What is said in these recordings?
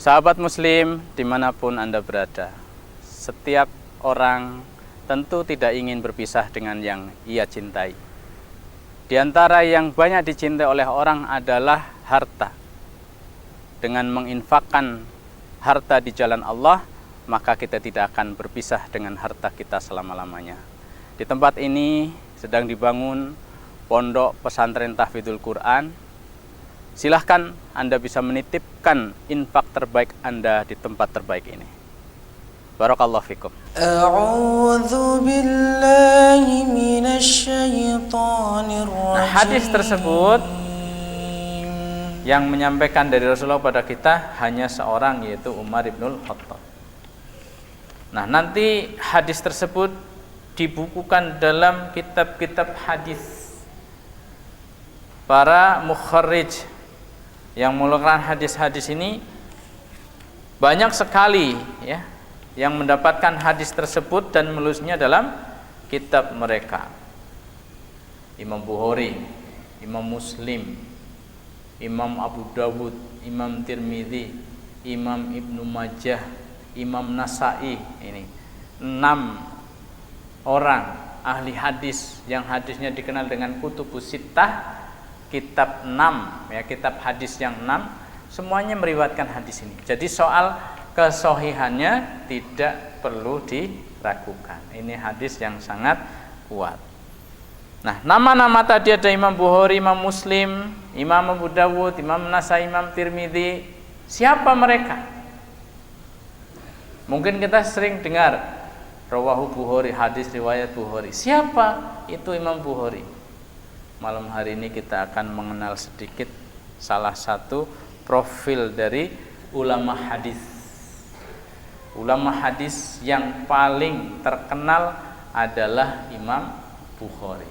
Sahabat muslim dimanapun Anda berada, setiap orang tentu tidak ingin berpisah dengan yang ia cintai. Di antara yang banyak dicintai oleh orang adalah harta. Dengan menginfakkan harta di jalan Allah, maka kita tidak akan berpisah dengan harta kita selama-lamanya. Di tempat ini sedang dibangun pondok pesantren Tahfidzul Quran. Silahkan Anda bisa menitipkan infak terbaik Anda di tempat terbaik ini. Barakallahu fikum. A'udzu billahi minasyaitonir rajim. Nah, hadis tersebut yang menyampaikan dari Rasulullah pada kita hanya seorang, yaitu Umar ibnul Khattab. Nah, nanti hadis tersebut dibukukan dalam kitab-kitab hadis. Para mukharrij yang mengeluarkan hadis-hadis ini banyak sekali ya yang mendapatkan hadis tersebut dan menulisnya dalam kitab mereka. Imam Bukhari, Imam Muslim, Imam Abu Dawud, Imam Tirmidzi, Imam Ibnu Majah, Imam Nasa'i. Ini 6 orang ahli hadis yang hadisnya dikenal dengan kutubus sittah. Kitab 6 ya, kitab hadis yang 6 semuanya meriwayatkan hadis ini. Jadi soal kesohihannya tidak perlu diragukan. Ini hadis yang sangat kuat. Nah, nama-nama tadi ada Imam Bukhari, Imam Muslim, Imam Abu Dawud, Imam Nasai, Imam Tirmidzi. Siapa mereka? Mungkin kita sering dengar rawahu Bukhari, hadis riwayat Bukhari. Siapa itu Imam Bukhari? Malam hari ini kita akan mengenal sedikit salah satu profil dari ulama hadis. Ulama hadis yang paling terkenal adalah Imam Bukhari.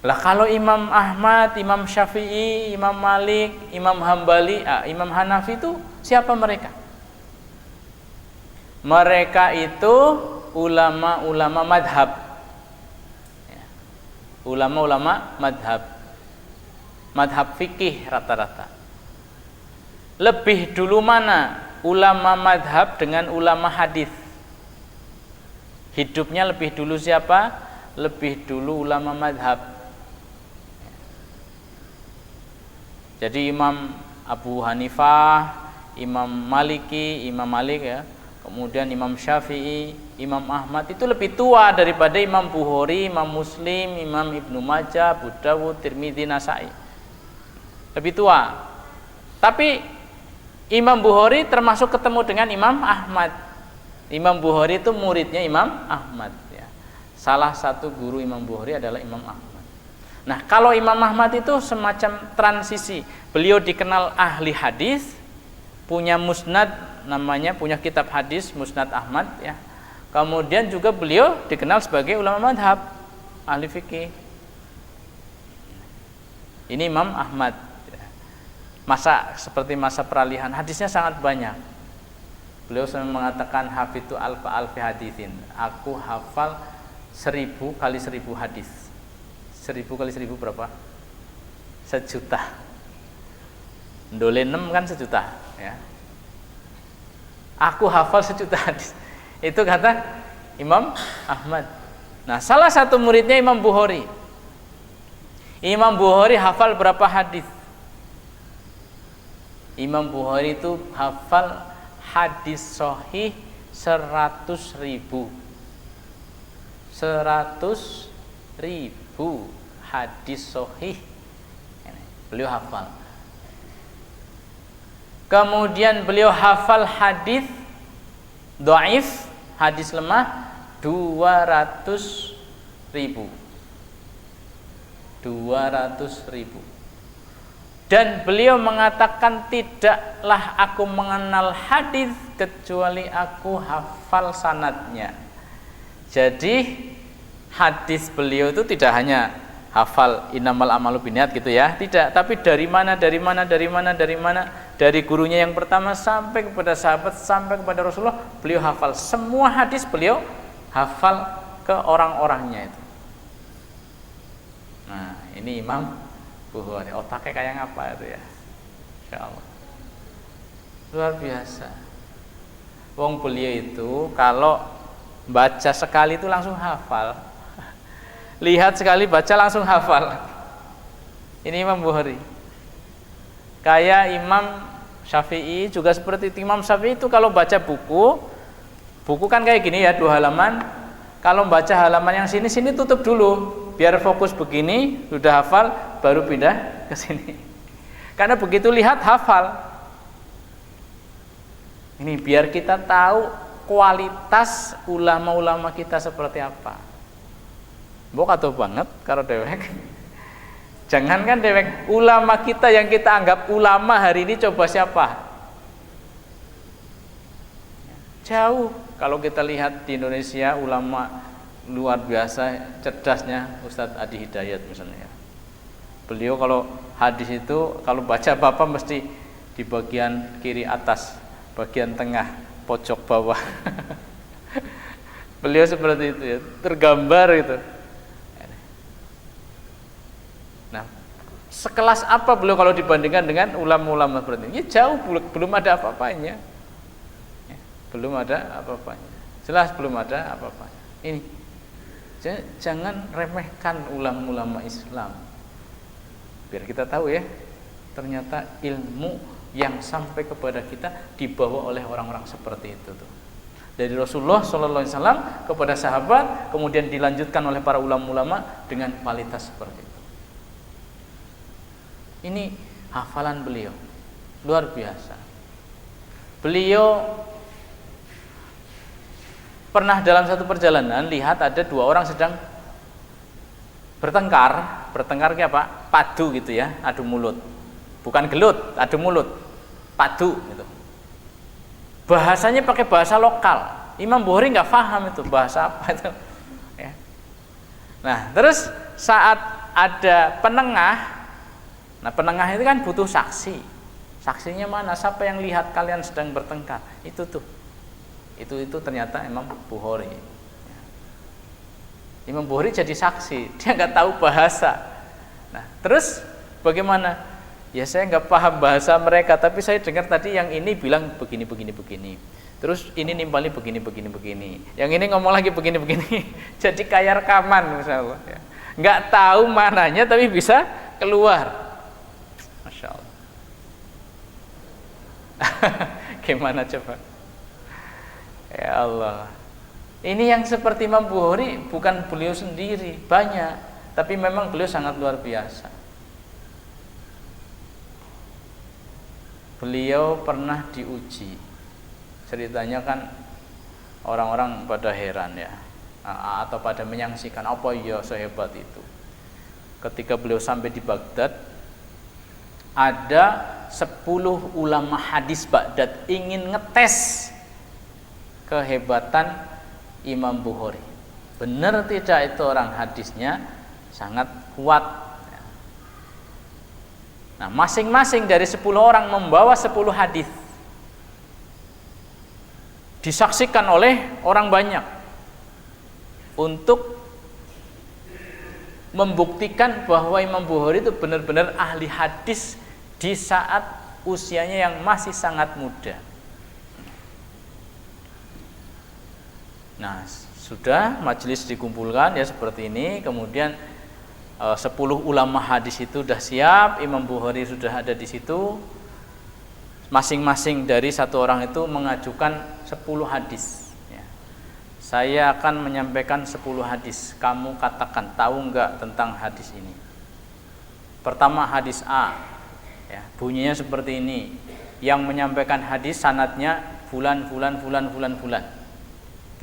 Lah kalau Imam Ahmad, Imam Syafi'i, Imam Malik, Imam Hambali, Imam Hanafi itu siapa mereka? Mereka itu ulama-ulama madhab. Ulama-ulama madhab fikih rata-rata. Lebih dulu mana ulama madhab dengan ulama hadis? Hidupnya lebih dulu siapa? Lebih dulu ulama madhab. Jadi Imam Abu Hanifah, Imam Maliki, Imam Malik ya, kemudian Imam Syafi'i, Imam Ahmad itu lebih tua daripada Imam Bukhari, Imam Muslim, Imam Ibnu Majah, Abu Dawud, Tirmidzi, Nasa'i. Lebih tua. Tapi Imam Bukhari termasuk ketemu dengan Imam Ahmad. Imam Bukhari itu muridnya Imam Ahmad ya. Salah satu guru Imam Bukhari adalah Imam Ahmad. Nah, kalau Imam Ahmad itu semacam transisi. Beliau dikenal ahli hadis, punya musnad namanya, punya kitab hadis Musnad Ahmad ya. Kemudian juga beliau dikenal sebagai ulama madhab, ahli fikih. Ini Imam Ahmad. Seperti masa peralihan, hadisnya sangat banyak. Beliau sering mengatakan hafidtu alfi hadisin. Aku hafal 1000 kali 1000 hadis. 1000 kali 1000 berapa? 1 juta. Ndole 6 kan 1 juta ya. Aku hafal 1 juta hadis. Itu kata Imam Ahmad. Nah, salah satu muridnya Imam Bukhari. Imam Bukhari hafal berapa hadis? Imam Bukhari itu hafal hadis sahih 100.000. 100.000 hadis sahih. Beliau hafal. Kemudian beliau hafal hadis dhaif, hadis lemah 200.000. 200.000. Dan beliau mengatakan, tidaklah aku mengenal hadis kecuali aku hafal sanadnya. Jadi hadis beliau itu tidak hanya hafal innamal amalu binniyat gitu ya, tidak, tapi dari mana, dari gurunya yang pertama sampai kepada sahabat, sampai kepada Rasulullah, beliau hafal semua hadis, beliau hafal ke orang-orangnya itu. Nah, ini Imam Bukhari, otaknya kayak apa itu ya, Insya Allah. Luar biasa. Wong beliau itu kalau baca sekali itu langsung hafal. Lihat sekali baca langsung hafal. Ini Imam Bukhari. Kayak Imam Syafi'i juga seperti itu. Imam Syafi'i itu kalau baca buku kan kayak gini ya, 2 halaman. Kalau baca halaman yang sini tutup dulu, biar fokus begini, sudah hafal, baru pindah ke sini. Karena begitu lihat hafal. Ini biar kita tahu kualitas ulama-ulama kita seperti apa. Mbok atau banget karo dewek. Jangankan dewek, ulama kita yang kita anggap ulama hari ini coba siapa? Jauh. Kalau kita lihat di Indonesia ulama luar biasa cerdasnya Ustadz Adi Hidayat misalnya. Beliau kalau hadis itu kalau baca Bapak mesti di bagian kiri atas, bagian tengah, pojok bawah. Beliau seperti itu ya, tergambar itu. Nah, sekelas apa beliau kalau dibandingkan dengan ulama-ulama seperti ini? Ya jauh, belum ada apa-apanya. Ya, belum ada apa-apanya. Jelas belum ada apa-apanya. Ini jangan remehkan ulama-ulama Islam. Biar kita tahu ya, ternyata ilmu yang sampai kepada kita dibawa oleh orang-orang seperti itu tuh. Dari Rasulullah SAW kepada sahabat, kemudian dilanjutkan oleh para ulama-ulama dengan kualitas seperti itu. Ini hafalan beliau luar biasa. Beliau pernah dalam satu perjalanan lihat ada 2 orang sedang bertengkar kayak apa? Padu gitu ya, adu mulut. Bukan gelut, adu mulut. Padu gitu. Bahasanya pakai bahasa lokal. Imam Bukhari nggak paham itu bahasa apa itu. Ya. Nah, terus saat ada penengah. Nah, penengah itu kan butuh saksi. Saksinya mana? Siapa yang lihat kalian sedang bertengkar? Itu tuh. Itu ternyata Imam Bukhari. Imam Bukhari jadi saksi. Dia nggak tahu bahasa. Nah, terus bagaimana? Ya saya nggak paham bahasa mereka, tapi saya dengar tadi yang ini bilang begini. Terus ini nimpali begini. Yang ini ngomong lagi begini. Jadi kayak rekaman misalnya. Nggak tahu mananya tapi bisa keluar. Masya Allah. Gimana coba? Ya Allah. Ini yang seperti Imam Bukhari bukan beliau sendiri, banyak. Tapi memang beliau sangat luar biasa. Beliau pernah diuji. Ceritanya kan orang-orang pada heran ya, atau pada menyaksikan apa ya sehebat itu. Ketika beliau sampai di Baghdad, ada 10 ulama hadis Baghdad ingin ngetes kehebatan Imam Bukhari. Benar tidak itu orang hadisnya sangat kuat. Nah, masing-masing dari 10 orang membawa 10 hadis. Disaksikan oleh orang banyak untuk membuktikan bahwa Imam Bukhari itu benar-benar ahli hadis di saat usianya yang masih sangat muda. Nah, sudah majelis dikumpulkan ya seperti ini, kemudian 10 ulama hadis itu sudah siap, Imam Bukhari sudah ada di situ. Masing-masing dari satu orang itu mengajukan 10 hadis. Ya. Saya akan menyampaikan 10 hadis. Kamu katakan tahu enggak tentang hadis ini? Pertama hadis A. Ya, bunyinya seperti ini. Yang menyampaikan hadis sanadnya fulan.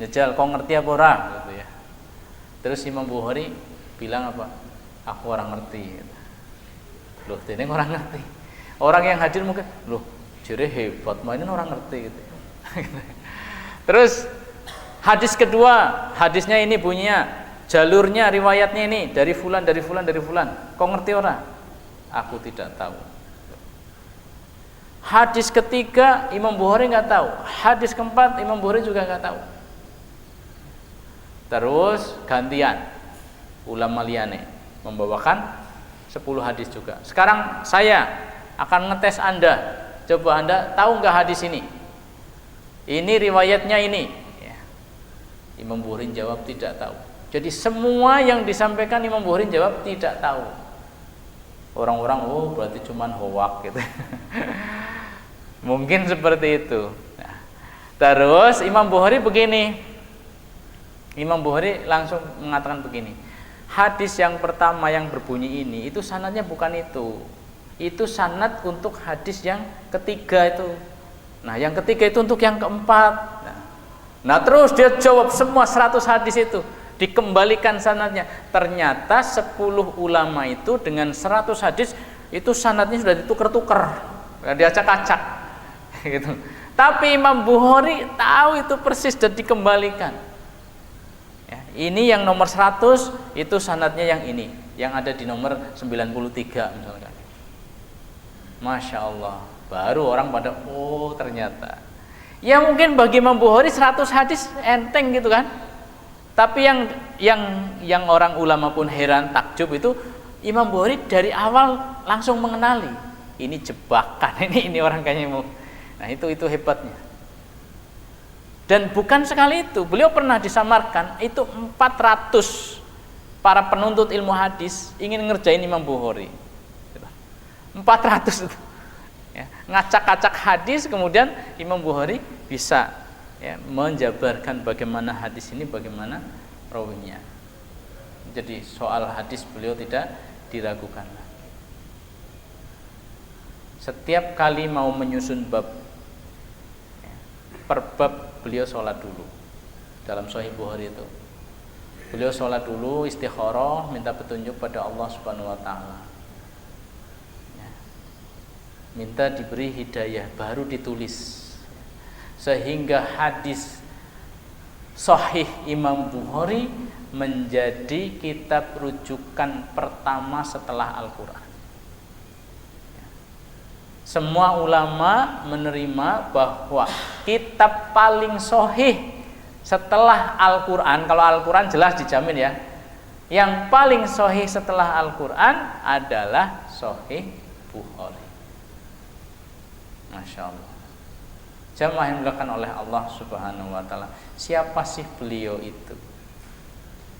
Jajal, kau ngerti apa ora? Gitu ya. Terus Imam Bukhari bilang apa? Aku orang ngerti. Gitu. Loh, dene orang ngerti. Orang yang hadir mungkin, loh, jere hebat, mainin orang ngerti gitu. Terus hadis kedua, hadisnya ini bunyinya, jalurnya, riwayatnya ini dari fulan. Kau ngerti ora? Aku tidak tahu. Hadis ketiga Imam Bukhari nggak tahu. Hadis keempat Imam Bukhari juga nggak tahu. Terus gantian ulama liane membawakan 10 hadis juga. Sekarang saya akan ngetes Anda. Coba Anda tahu nggak hadis ini? Ini riwayatnya ini. Ya. Imam Bukhari jawab tidak tahu. Jadi semua yang disampaikan Imam Bukhari jawab tidak tahu. Orang-orang, oh berarti cuman hoak gitu. Mungkin seperti itu. Nah, terus Imam Bukhari begini. Imam Bukhari langsung mengatakan begini. Hadis yang pertama yang berbunyi ini itu sanadnya bukan itu. Itu sanad untuk hadis yang ketiga itu. Nah, yang ketiga itu untuk yang keempat. Nah, terus dia jawab semua 100 hadis itu, dikembalikan sanadnya. Ternyata 10 ulama itu dengan 100 hadis itu sanadnya sudah ditukar-tukar, diacak-acak. Gitu. Tapi Imam Bukhari tahu itu persis dan dikembalikan. Ya, ini yang nomor 100 itu sanadnya yang ini, yang ada di nomor 93 misalkan. Masya Allah, baru orang pada oh ternyata. Ya mungkin bagi Imam Bukhari 100 hadis enteng gitu kan. Tapi yang orang ulama pun heran takjub itu Imam Bukhari dari awal langsung mengenali ini jebakan, ini orang kayaknya mau. Nah itu hebatnya. Dan bukan sekali itu, beliau pernah disamarkan itu 400 para penuntut ilmu hadis ingin ngerjain Imam Bukhari. 400 itu. Ya, ngacak-ngacak hadis, kemudian Imam Bukhari bisa ya, menjabarkan bagaimana hadis ini, bagaimana rawinya. Jadi soal hadis beliau tidak diragukan. Setiap kali mau menyusun bab, per bab beliau sholat dulu. Dalam Sahih Bukhari itu beliau sholat dulu, istikharah, minta petunjuk pada Allah Subhanahu wa Ta'ala, ya. Minta diberi hidayah, baru ditulis, sehingga hadis Sahih Imam Bukhari menjadi kitab rujukan pertama setelah Al-Quran. Semua ulama menerima bahwa kitab paling sahih setelah Al-Quran, kalau Al-Quran jelas dijamin ya, yang paling sahih setelah Al-Quran adalah Sahih Bukhari. Masya Allah. Jamaah yang dimuliakan oleh Allah Subhanahu wa Ta'ala. Siapa sih beliau itu?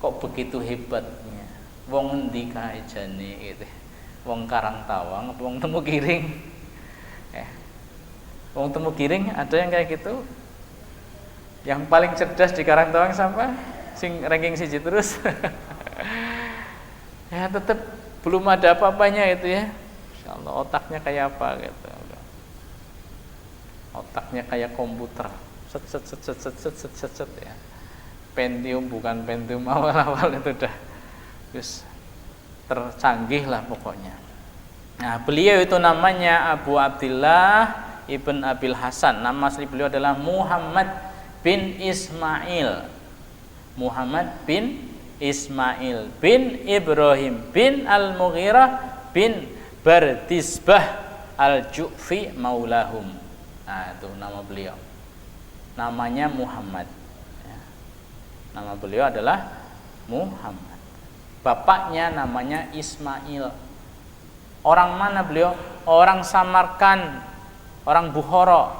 Kok begitu hebatnya? Wong endi kae jane gitu. Wong Karang Tawang apa wong Temu Giring? Wong Temu Giring ada yang kayak gitu? Yang paling cerdas di Karang Tawang siapa? Sing ranking siji terus. Ya tetap belum ada apa-apanya itu ya. Insyaallah otaknya kayak apa gitu. Otaknya kayak komputer. Set ya. Pentium bukan Pentium awal-awal itu udah terus tercanggih lah pokoknya. Nah, beliau itu namanya Abu Abdillah Ibn Abil Hasan. Nama asli beliau adalah Muhammad bin Ismail. Muhammad bin Ismail bin Ibrahim bin Al-Mughirah bin Bardisbah Al-Ju'fi maulahum. Nah, itu nama beliau. Namanya Muhammad. Ya. Nama beliau adalah Muhammad. Bapaknya namanya Ismail. Orang mana beliau? Orang Samarkand, orang Bukhara.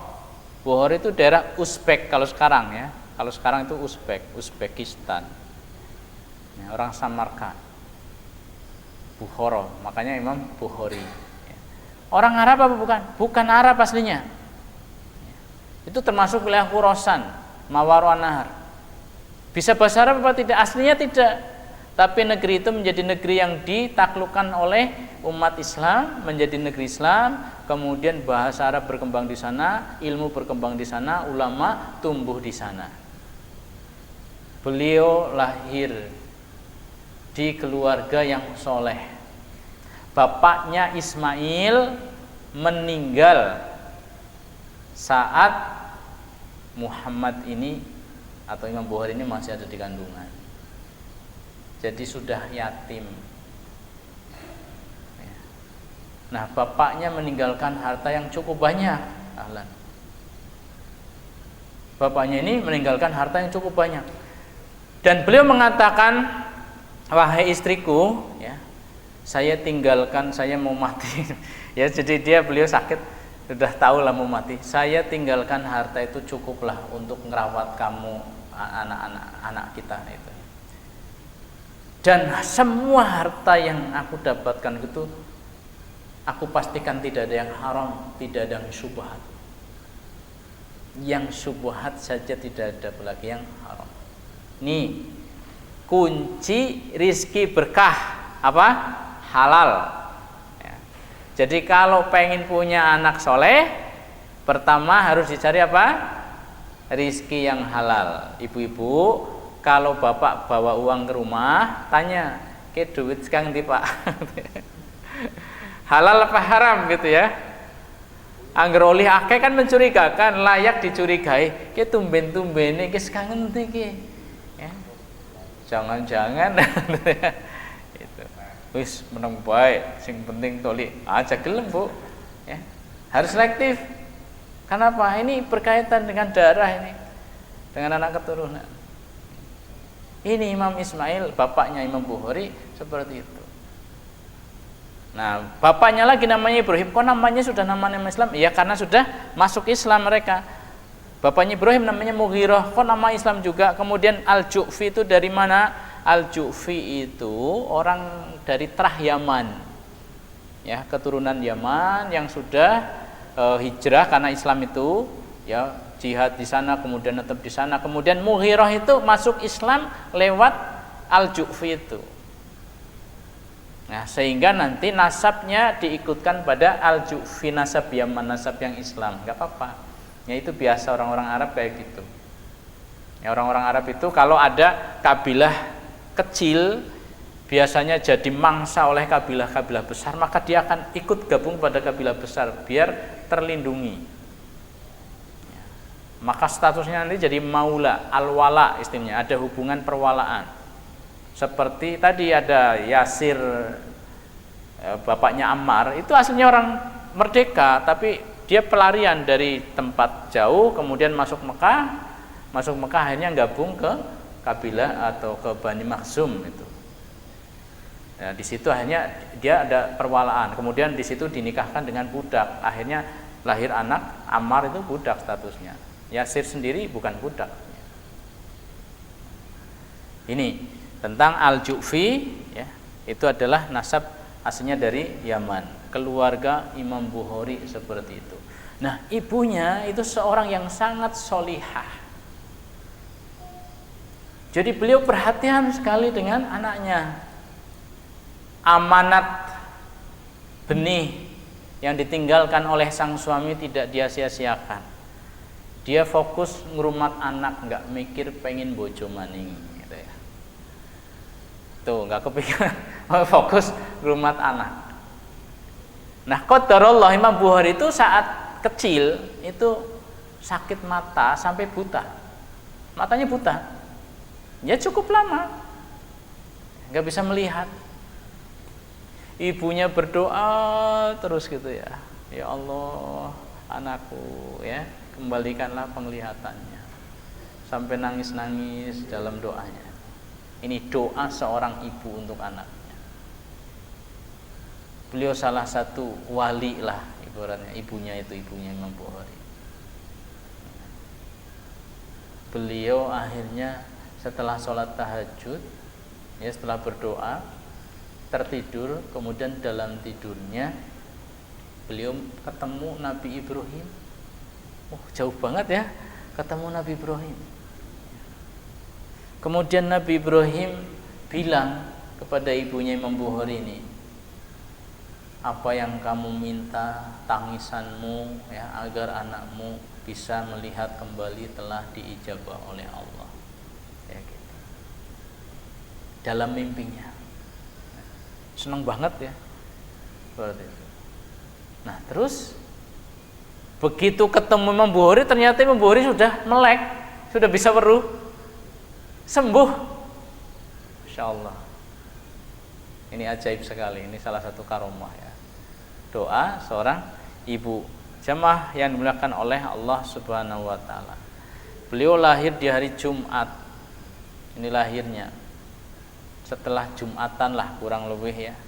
Bukhara itu daerah Uzbek kalau sekarang ya. Kalau sekarang itu Uzbekistan. Ya, orang Samarkand, Bukhara. Makanya Imam Bukhari. Ya. Orang Arab apa bukan? Bukan Arab aslinya. Ya. Itu termasuk wilayah Khurasan, Mawarwan Nahar. Bisa bahasa Arab apa tidak? Aslinya tidak. Tapi negeri itu menjadi negeri yang ditaklukkan oleh umat Islam, menjadi negeri Islam, kemudian bahasa Arab berkembang di sana, ilmu berkembang di sana, ulama tumbuh di sana. Beliau lahir di keluarga yang soleh. Bapaknya Ismail meninggal saat Muhammad ini atau Imam Bukhari ini masih ada di kandungan. Jadi sudah yatim. Nah, bapaknya meninggalkan harta yang cukup banyak. Ahlan. Bapaknya ini meninggalkan harta yang cukup banyak. Dan beliau mengatakan, wahai istriku, ya, saya tinggalkan, saya mau mati. Ya, jadi beliau sakit. sudah tahu lah mau mati, saya tinggalkan harta itu cukuplah untuk ngerawat kamu, anak kita itu. Dan semua harta yang aku dapatkan itu aku pastikan tidak ada yang haram, tidak ada yang syubhat. Yang syubhat saja tidak ada, apalagi yang haram. Nih kunci rizki berkah apa? Halal ya. Jadi kalau pengen punya anak soleh, pertama harus dicari apa? Rizki yang halal. Ibu-ibu, kalau bapak bawa uang ke rumah, tanya, ke duit sekarang di pak halal apa haram gitu ya. Angger oleh akeh kan mencurigakan, layak dicurigai. Ki tumben-tumbene ki sekangen iki. Ya. Jangan-jangan itu. Wis meneng bae, sing penting toli aja gelem, Bu. Ya. Harus selektif. Kenapa? Ini berkaitan dengan darah ini. Dengan anak keturunan. Ini Imam Ismail, bapaknya Imam Bukhari seperti itu. Nah, bapaknya lagi namanya Ibrahim. Kok namanya sudah nama Islam? Ya karena sudah masuk Islam mereka. Bapaknya Ibrahim namanya Mughirah. Kok nama Islam juga? Kemudian Al-Ju'fi itu dari mana? Al-Ju'fi itu orang dari Trah Yaman. Ya, keturunan Yaman yang sudah hijrah karena Islam itu, ya, jihad di sana, kemudian tetap di sana. Kemudian Mughirah itu masuk Islam lewat Al-Ju'fi itu. Nah, sehingga nanti nasabnya diikutkan pada Al-Ju'fi, nasab Yaman, nasab yang Islam, nggak apa-apa. Ya itu biasa orang-orang Arab kayak gitu. Ya, orang-orang Arab itu kalau ada kabilah kecil biasanya jadi mangsa oleh kabilah-kabilah besar, maka dia akan ikut gabung pada kabilah besar biar terlindungi. Ya. Maka statusnya nanti jadi maula, al-wala istilahnya, ada hubungan perwalaan. Seperti tadi ada Yasir, bapaknya Ammar, itu aslinya orang merdeka, tapi dia pelarian dari tempat jauh, kemudian masuk Mekah akhirnya gabung ke kabilah atau ke Bani Makhzum itu. Nah, di situ akhirnya dia ada perwalaan, kemudian di situ dinikahkan dengan budak, akhirnya lahir anak Ammar itu budak statusnya. Yasir sendiri bukan budak. Ini tentang Al-Ju'fi, ya, itu adalah nasab aslinya dari Yaman, keluarga Imam Bukhari seperti itu. Nah, ibunya itu seorang yang sangat solihah. Jadi beliau perhatian sekali dengan anaknya. Amanat benih yang ditinggalkan oleh sang suami tidak dia sia-siakan. Dia fokus ngrumat anak, nggak mikir pengen bojo maning. Tuh, nggak kepikiran, fokus rumah anak. Nah, qadarullah Imam Bukhari itu saat kecil itu sakit mata sampai buta. Matanya buta. Ya cukup lama. Nggak bisa melihat. Ibunya berdoa terus gitu ya. Ya Allah, anakku ya, kembalikanlah penglihatannya. Sampai nangis-nangis dalam doanya. Ini doa seorang ibu untuk anaknya. Beliau salah satu wali lah ibaratnya, ibunya Imam Bukhari. Beliau akhirnya setelah sholat tahajud, ya setelah berdoa, tertidur, kemudian dalam tidurnya beliau ketemu Nabi Ibrahim. Oh, jauh banget ya, ketemu Nabi Ibrahim. Kemudian Nabi Ibrahim bilang kepada ibunya Imam Bukhari ini, apa yang kamu minta, tangisanmu ya, agar anakmu bisa melihat kembali telah diijabah oleh Allah. Ya, gitu. Dalam mimpinya. Senang banget ya. Seperti itu. Nah, terus begitu ketemu Imam Bukhari, ternyata Imam Bukhari sudah melek, sudah bisa weruh. Sembuh. Masya Allah. Ini ajaib sekali. Ini salah satu karomah ya. Doa seorang ibu. Jamaah yang dimuliakan oleh Allah Subhanahu wa taala. Beliau lahir di hari Jumat. Ini lahirnya. Setelah Jumatan lah kurang lebih ya.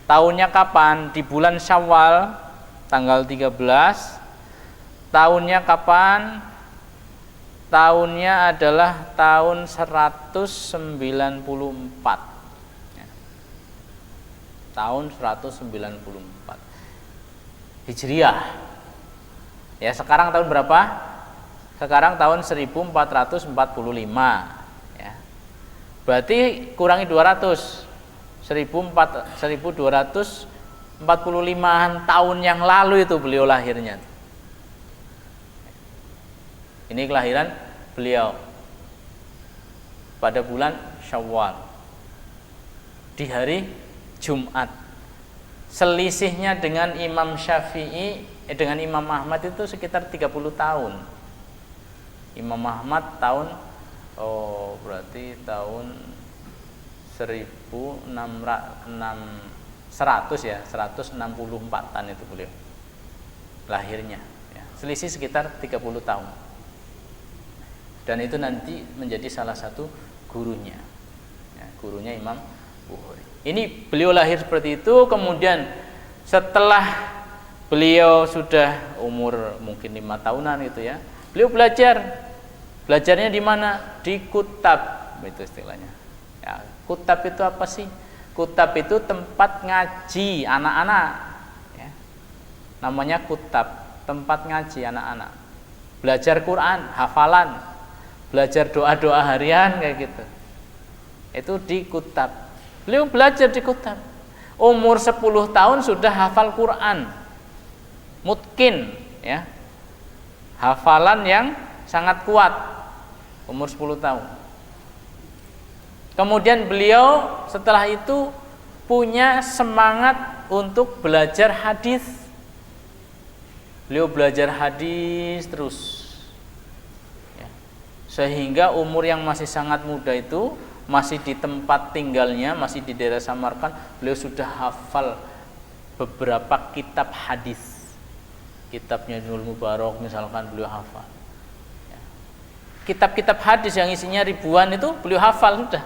Tahunnya kapan? Di bulan Syawal tanggal 13 Tahunnya kapan? Tahunnya adalah tahun 194. Ya. Tahun 194 Hijriah. Ya, sekarang tahun berapa? Sekarang tahun 1445. Ya. Berarti kurangi 200. 1245 tahun yang lalu itu beliau lahirnya. Ini kelahiran beliau pada bulan Syawal di hari Jumat. Selisihnya dengan Imam Syafi'i dengan Imam Ahmad itu sekitar 30 tahun. Imam Ahmad tahun berarti tahun 164-an itu beliau lahirnya ya. Selisih sekitar 30 tahun. Dan itu nanti menjadi salah satu gurunya ya, gurunya Imam Bukhari. Ini beliau lahir seperti itu. Kemudian setelah beliau sudah umur mungkin 5 tahunan gitu ya, beliau belajarnya di mana? Di kutab, itu istilahnya ya. Kutab itu apa sih? Kutab itu tempat ngaji anak-anak ya. Namanya kutab, tempat ngaji anak-anak, belajar Quran, hafalan, belajar doa-doa harian kayak gitu. Itu di kutab. Beliau belajar di kutab. Umur 10 tahun sudah hafal Quran. Mutkin ya. Hafalan yang sangat kuat. Umur 10 tahun. Kemudian beliau setelah itu punya semangat untuk belajar hadis. Beliau belajar hadis terus. Sehingga umur yang masih sangat muda itu, masih di tempat tinggalnya, masih di daerah Samarkand, beliau sudah hafal beberapa kitab hadis. Kitabnya Ibnu Mubarak misalkan beliau hafal. Kitab-kitab hadis yang isinya ribuan itu beliau hafal sudah.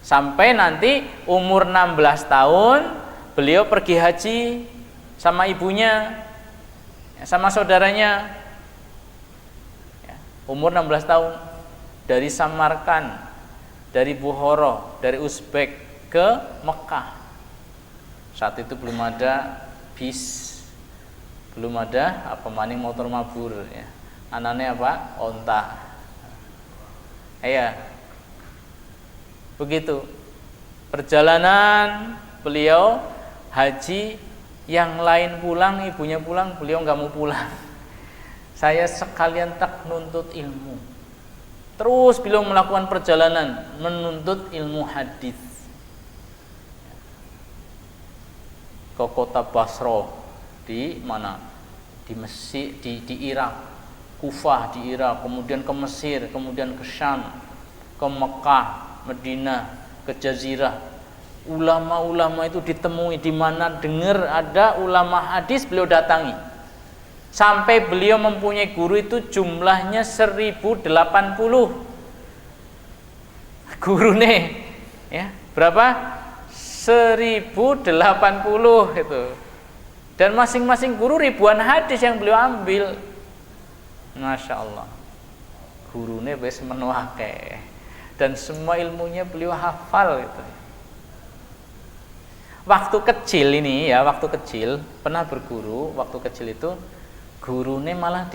Sampai nanti umur 16 tahun beliau pergi haji sama ibunya, sama saudaranya. Umur 16 tahun dari Samarkand, dari Bukhara, dari Uzbek ke Mekah. Saat itu belum ada bis, belum ada maning motor mabur ya. Anaknya apa? Onta. Iya. Begitu. Perjalanan beliau haji, yang lain pulang, ibunya pulang, beliau nggak mau pulang. Saya sekalian tak nuntut ilmu. Terus beliau melakukan perjalanan menuntut ilmu hadis ke kota Basra di mana? Di Mesir, di Irak, Kufah di Irak, kemudian ke Mesir, kemudian ke Syam, ke Mekah, Madinah, ke Jazirah. Ulama-ulama itu ditemui di mana dengar ada ulama hadis beliau datangi. Sampai beliau mempunyai guru itu jumlahnya 1080 gurune ya. Berapa? 1080 itu. Dan masing-masing guru ribuan hadis yang beliau ambil. Masya Allah, gurune wis menuake dan semua ilmunya beliau hafal gitu. Waktu kecil ini ya, waktu kecil pernah berguru. Waktu kecil itu gurune malah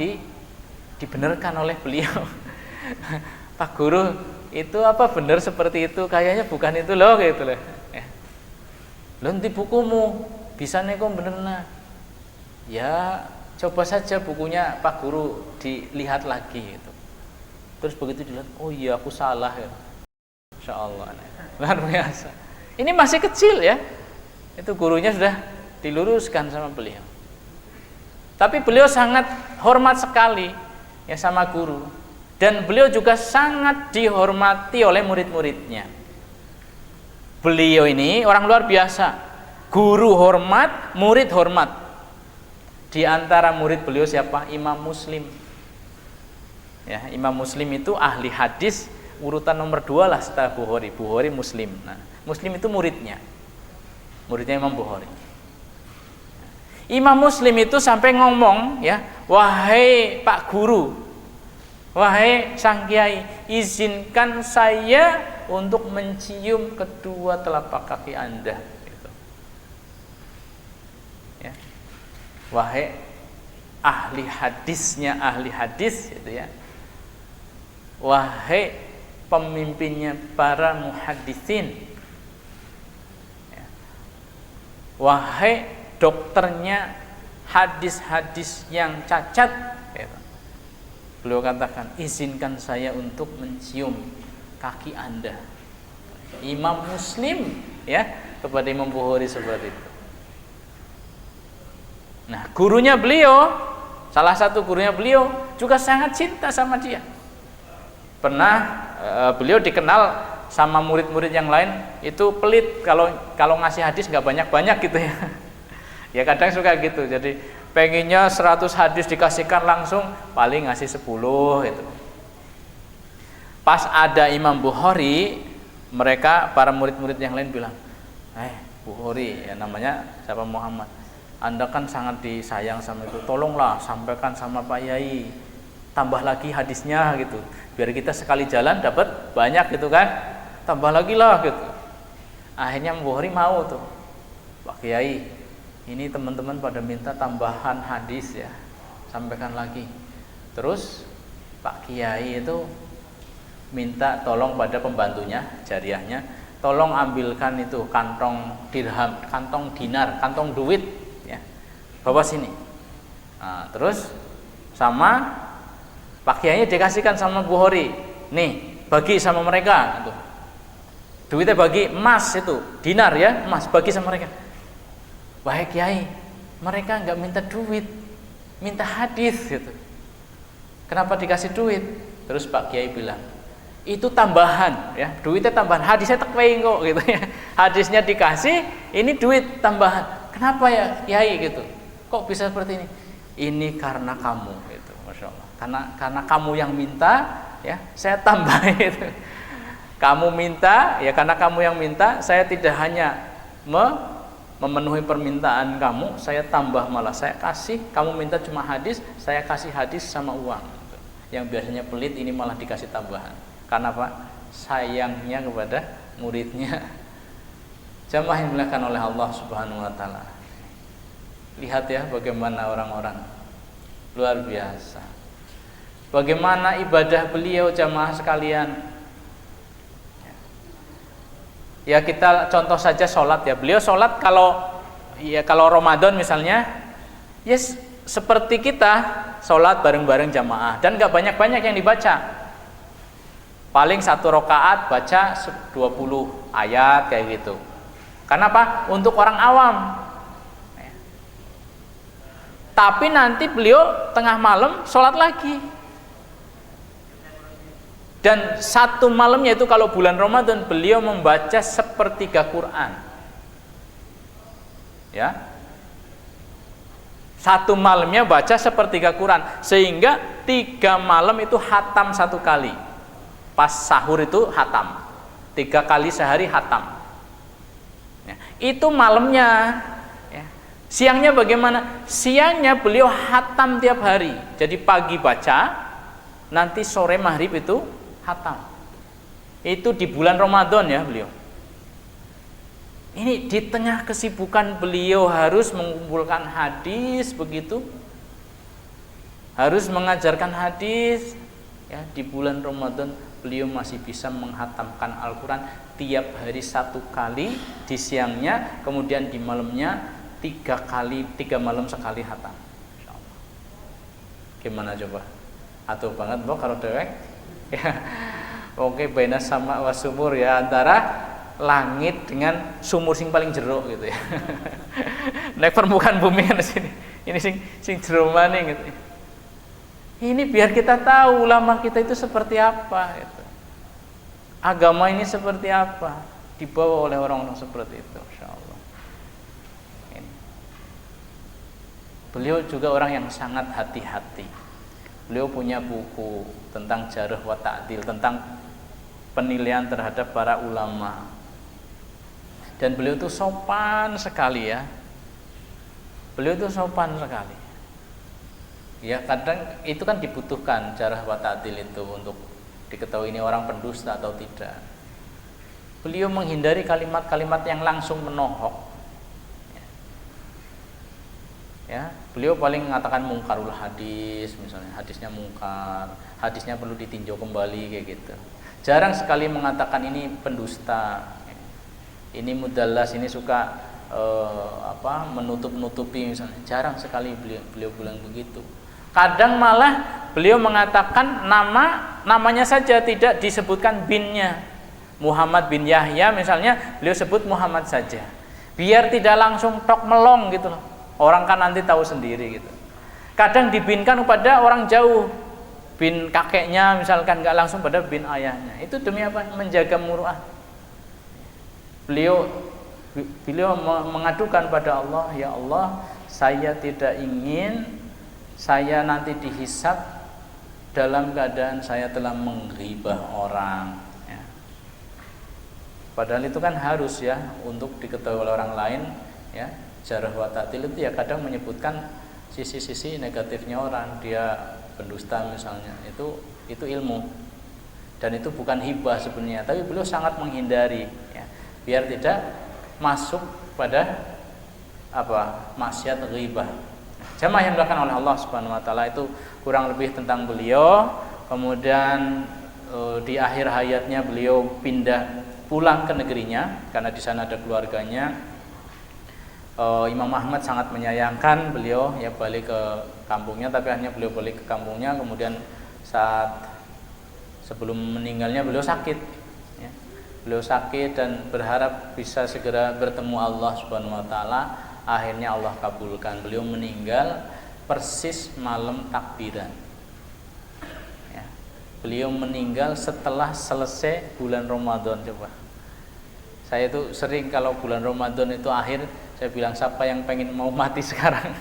dibenarkan oleh beliau. Pak Guru, itu apa benar seperti itu? Kayaknya bukan itu loh gitu loh. Loh nanti bukumu bisa neko benerna. Ya coba saja bukunya Pak Guru dilihat lagi gitu. Terus begitu dilihat, oh iya aku salah ya. Insya Allah, luar biasa. Ini masih kecil ya. Itu gurunya sudah diluruskan sama beliau. Tapi beliau sangat hormat sekali ya sama guru, dan beliau juga sangat dihormati oleh murid-muridnya. Beliau ini orang luar biasa, guru hormat, murid hormat. Di antara murid beliau siapa? Imam Muslim. Ya, Imam Muslim itu ahli hadis urutan nomor 2 lah setelah Bukhari. Bukhari Muslim. Nah, Muslim itu muridnya Imam Bukhari. Imam Muslim itu sampai ngomong ya, wahai Pak Guru, wahai Sang Kiai, izinkan saya untuk mencium kedua telapak kaki Anda. Gitu. Ya. Wahai ahli hadisnya ahli hadis, gitu ya. Wahai pemimpinnya para muhaddisin, ya. Wahai dokternya hadis-hadis yang cacat, gitu. Beliau katakan, izinkan saya untuk mencium kaki Anda. Imam Muslim ya kepada Imam Bukhari seperti itu. Nah, gurunya beliau, salah satu gurunya beliau juga sangat cinta sama dia. Pernah beliau dikenal sama murid-murid yang lain itu pelit, kalau ngasih hadis nggak banyak-banyak gitu ya. Ya kadang suka gitu. Jadi pengennya 100 hadis dikasihkan langsung, paling ngasih 10 itu. Pas ada Imam Bukhari, mereka para murid-murid yang lain bilang, Bukhari, ya namanya siapa, Muhammad, Anda kan sangat disayang sama itu, tolonglah sampaikan sama Pak Yai, tambah lagi hadisnya gitu, biar kita sekali jalan dapat banyak gitu kan, tambah lagi lah gitu. Akhirnya Bukhari mau tuh, Pak Kiai, ini teman-teman pada minta tambahan hadis ya, sampaikan lagi. Terus Pak Kiai itu minta tolong pada pembantunya, jariahnya, tolong ambilkan itu kantong dirham, kantong dinar, kantong duit ya, bawa sini. Nah, terus sama Pak Kiai dikasihkan sama Bukhari, nih bagi sama mereka tuh. Duitnya bagi, emas itu dinar ya, emas bagi sama mereka. Wahai Kiai, mereka nggak minta duit, minta hadis gitu. Kenapa dikasih duit? Terus Pak Kiai bilang, itu tambahan ya, duitnya tambahan, hadisnya tekweing kok gitu ya. Hadisnya dikasih, ini duit tambahan. Kenapa ya Kiai gitu? Kok bisa seperti ini? Ini karena kamu gitu, Masya Allah. Karena kamu yang minta ya, saya tambah itu. Kamu minta ya, karena kamu yang minta, saya tidak hanya memenuhi permintaan kamu, saya tambah malah, saya kasih. Kamu minta cuma hadis, saya kasih hadis sama uang gitu. Yang biasanya pelit ini malah dikasih tambahan. Karena apa? Sayangnya kepada muridnya. Jamaah yang dimuliakan oleh Allah Subhanahu wa taala. Lihat ya bagaimana orang-orang luar biasa. Bagaimana ibadah beliau, jamaah sekalian. Ya kita contoh saja sholat ya. Beliau sholat kalau Ramadan misalnya, ya seperti kita sholat bareng-bareng jamaah, dan gak banyak-banyak yang dibaca. Paling 1 rakaat baca 20 ayat kayak gitu. Karena apa? Untuk orang awam. Tapi nanti beliau tengah malam sholat lagi. Dan satu malamnya itu kalau bulan Ramadan beliau membaca 1/3 Quran. Ya. Satu malamnya baca 1/3 Quran, sehingga 3 malam itu khatam 1 kali. Pas sahur itu khatam, 3 kali sehari khatam ya, itu malamnya ya. Siangnya bagaimana? Siangnya beliau khatam tiap hari. Jadi pagi baca, nanti sore maghrib itu khatam. Itu di bulan Ramadan ya beliau. Ini di tengah kesibukan beliau harus mengumpulkan hadis begitu, harus mengajarkan hadis ya, di bulan Ramadan beliau masih bisa menghatamkan Al-Quran tiap hari 1 kali di siangnya, kemudian di malamnya 3 kali, 3 malam sekali hatam. Insyaallah. Gimana coba? Atau banget mbok karo dewek? Ya. Oke, baina sama wasumur ya, antara langit dengan sumur sing paling jero gitu ya. Naik permukaan bumi kan di sini. Ini sing jero maning gitu. Ini biar kita tahu ulama kita itu seperti apa gitu. Agama ini seperti apa, dibawa oleh orang-orang seperti itu, insyaallah. Beliau juga orang yang sangat hati-hati. Beliau punya buku tentang jarh wa ta'dil, tentang penilaian terhadap para ulama. Dan beliau itu sopan sekali ya. Beliau itu sopan sekali. Ya kadang itu kan dibutuhkan jarh wa ta'dil itu untuk diketahui ini orang pendusta atau tidak. Beliau menghindari kalimat-kalimat yang langsung menohok. Ya, beliau paling mengatakan mungkarul hadis, misalnya hadisnya mungkar, hadisnya perlu ditinjau kembali kayak gitu. Jarang sekali mengatakan ini pendusta, ini mudallas, ini suka menutup-nutupi misalnya. Jarang sekali beliau bilang begitu. Kadang malah beliau mengatakan namanya saja tidak disebutkan binnya. Muhammad bin Yahya misalnya, beliau sebut Muhammad saja. Biar tidak langsung tok melong gitu loh. Orang kan nanti tahu sendiri gitu. Kadang dibinkan kepada orang jauh. Bin kakeknya misalkan, nggak langsung pada bin ayahnya. Itu demi apa? Menjaga muruah. Beliau mengadukan pada Allah, ya Allah, saya tidak ingin saya nanti dihisab dalam keadaan saya telah menggibah orang. Ya. Padahal itu kan harus ya untuk diketahui oleh orang lain. Ya, jarh wa ta'dil itu ya kadang menyebutkan sisi-sisi negatifnya orang, dia pendusta misalnya. Itu ilmu dan itu bukan hibah sebenarnya, tapi beliau sangat menghindari ya, biar tidak masuk pada maksiat ghibah. Jamaah yang dilakukan oleh Allah Subhanahu wa taala, itu kurang lebih tentang beliau. Kemudian di akhir hayatnya beliau pulang ke negerinya karena di sana ada keluarganya. Imam Ahmad sangat menyayangkan beliau ya balik ke kampungnya, tapi akhirnya beliau balik ke kampungnya. Kemudian sebelum meninggalnya beliau sakit. Beliau sakit dan berharap bisa segera bertemu Allah Subhanahu wa taala. Akhirnya Allah kabulkan. Beliau meninggal persis malam takbiran. Ya. Beliau meninggal setelah selesai bulan Ramadan. Coba. Saya itu sering kalau bulan Ramadan itu akhir, saya bilang siapa yang pengen mau mati sekarang?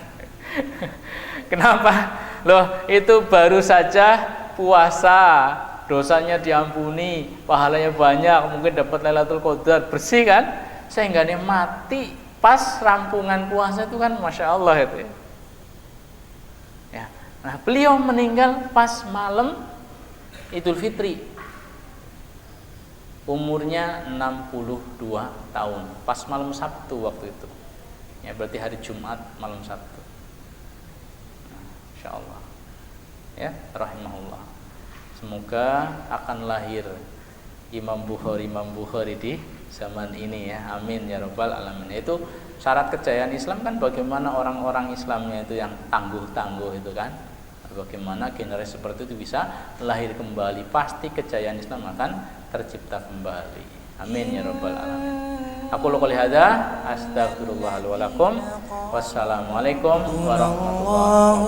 Kenapa? Loh, itu baru saja puasa, dosanya diampuni, pahalanya banyak, mungkin dapat Lailatul Qadar, bersih kan? Sehingga nih mati pas rampungan puasa itu kan Masya Allah itu ya. Nah beliau meninggal pas malam Idul Fitri, umurnya 62 tahun, pas malam Sabtu waktu itu ya, berarti hari Jumat malam Sabtu. Masya Allah ya, rahimahullah. Semoga akan lahir Imam Bukhari di zaman ini ya, amin ya rabbal alamin. Itu syarat kejayaan Islam kan, bagaimana orang-orang Islamnya itu yang tangguh-tangguh itu kan, bagaimana generasi seperti itu bisa lahir kembali, pasti kejayaan Islam akan tercipta kembali, amin ya rabbal alamin. Aku qouli hadza astaghfirullah wa lakum. Wassalamualaikum warahmatullahi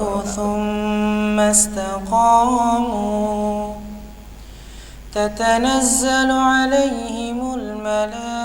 wabarakatuh. تتنزل عليهم الملائكة